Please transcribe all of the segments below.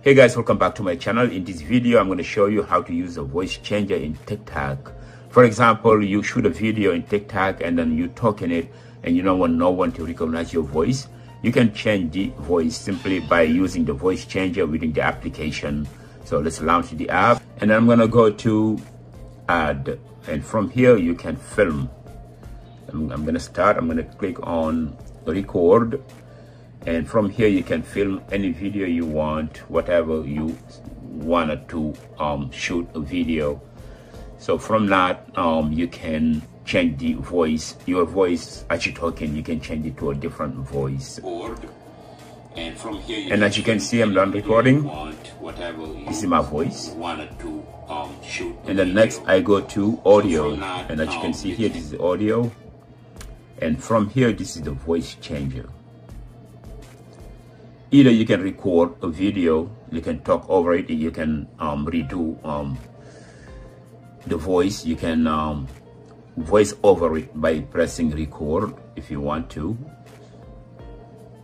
Hey guys, welcome back to my channel. In this video, I'm going to show you how to use a voice changer in TikTok. For example, you shoot a video in TikTok and then you talk in it and you don't want no one to recognize your voice. You can change the voice simply by using the voice changer within the application. So let's launch the app and then I'm going to go to add, and from here you can film. I'm going to start. I'm going to click on record. And from here you can film any video you want, whatever you wanted to shoot a video. So from that you can change the voice, your voice as you're talking, you can change it to a different voice. And from here and as you can see, I'm done recording. This is my voice. And then next I go to audio, and as you can see here, this is the audio. And from here, this is the voice changer. Either you can record a video, you can talk over it, you can redo the voice, you can voice over it by pressing record if you want to.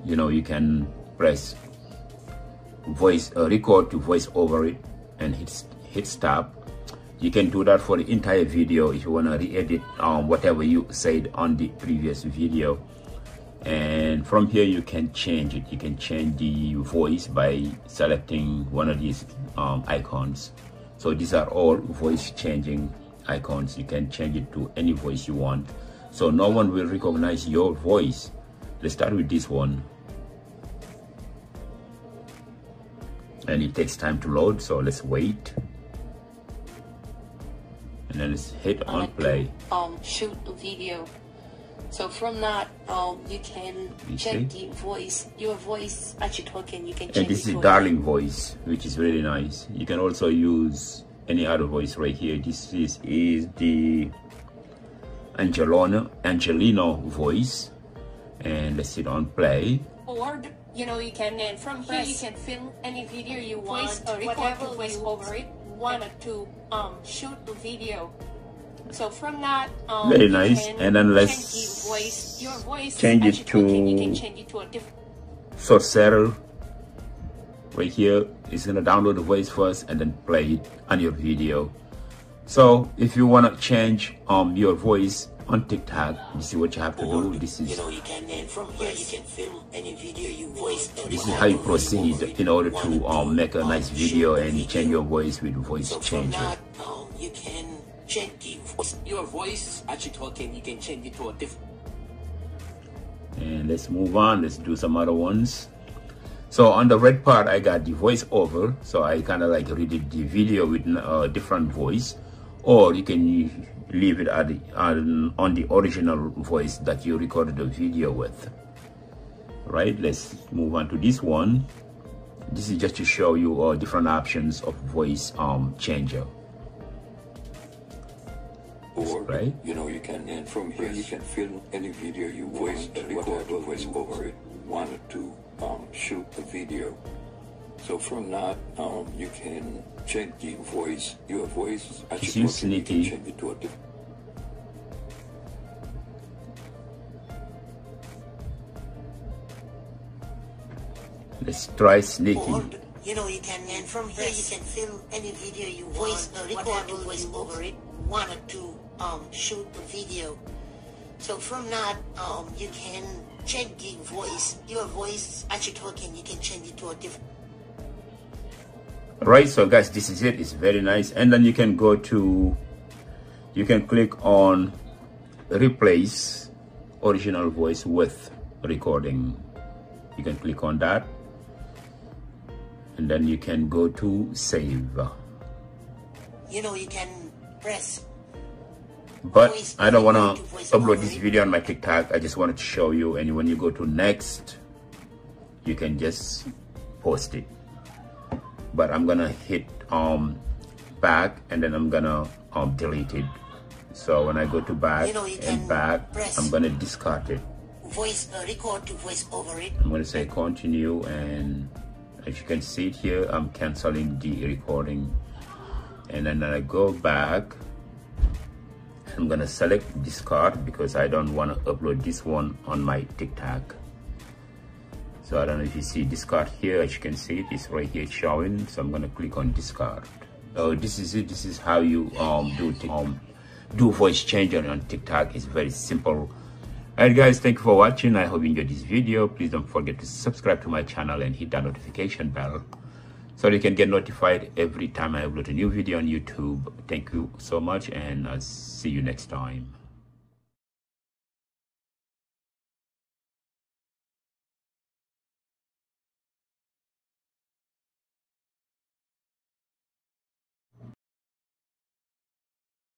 You know, you can press voice record to voice over it and hit stop. You can do that for the entire video if you want to re-edit whatever you said on the previous video. And from here you can change it. You can change the voice by selecting one of these icons. So these are all voice changing icons. You can change it to any voice you want, so no one will recognize your voice. Let's start with this one, and it takes time to load, so let's wait. And then let's hit on play. Shoot a video. So from that, you can check the voice, your voice as you're talking. You can change. And this is Darling voice, which is really nice. You can also use any other voice right here. This is the Angelino voice, and let's hit on play. Or you know, you can from here you can film any video you want, or record to voice over it. Wanted to shoot a video. So from that, very nice. And then let's your voice change it to, you can change it to a different. So Cyril, right here, is gonna download the voice first and then play it on your video. So if you wanna change your voice on TikTok, you see what you have to do. This is, you know, you can from here you can film any video you voice. This is how you proceed in order to make a nice video and change your voice with voice changer. From that, you can change the voice. Your voice as you're talking, you can change it to a different. And let's move on. Let's do some other ones. So on the red part, I got the voice over. So I kind of like redid the video with a different voice, or you can leave it at on the original voice that you recorded the video with. Right? Let's move on to this one. This is just to show you different options of voice changer. Or, right? you know, you can, and from here you can film any video you voice, record the voice over it, wanted to shoot the video. So from that, you can change the voice, your voice, as you can change it to a different. Let's try sneaky. Or, you know, you can, and from here you can film any video you voice, record to voice over it. Wanted to shoot a video. So from that, you can change the voice, your voice as you're talking, you can change it to a different. Right, so guys, this is it. It's very nice. And then you can go to, you can click on replace original voice with recording. You can click on that, and then you can go to save. You know, you can press. But I don't want to upload this video on my TikTok. I just wanted to show you, and when you go to next, you can just post it. But I'm gonna hit back, and then I'm gonna delete it. So when I go to back, you know, and back, I'm gonna discard it. Voice record to voice over it. I'm gonna say continue, and as you can see it here, I'm canceling the recording. And then I go back. I'm gonna select discard because I don't want to upload this one on my TikTok. So I don't know if you see discard here. As you can see, it's right here showing. So I'm gonna click on discard. Oh, this is it. This is how you do voice changer on TikTok. It's very simple. Alright guys, thank you for watching. I hope you enjoyed this video. Please don't forget to subscribe to my channel and hit that notification bell so you can get notified every time I upload a new video on YouTube. Thank you so much, and I'll see you next time.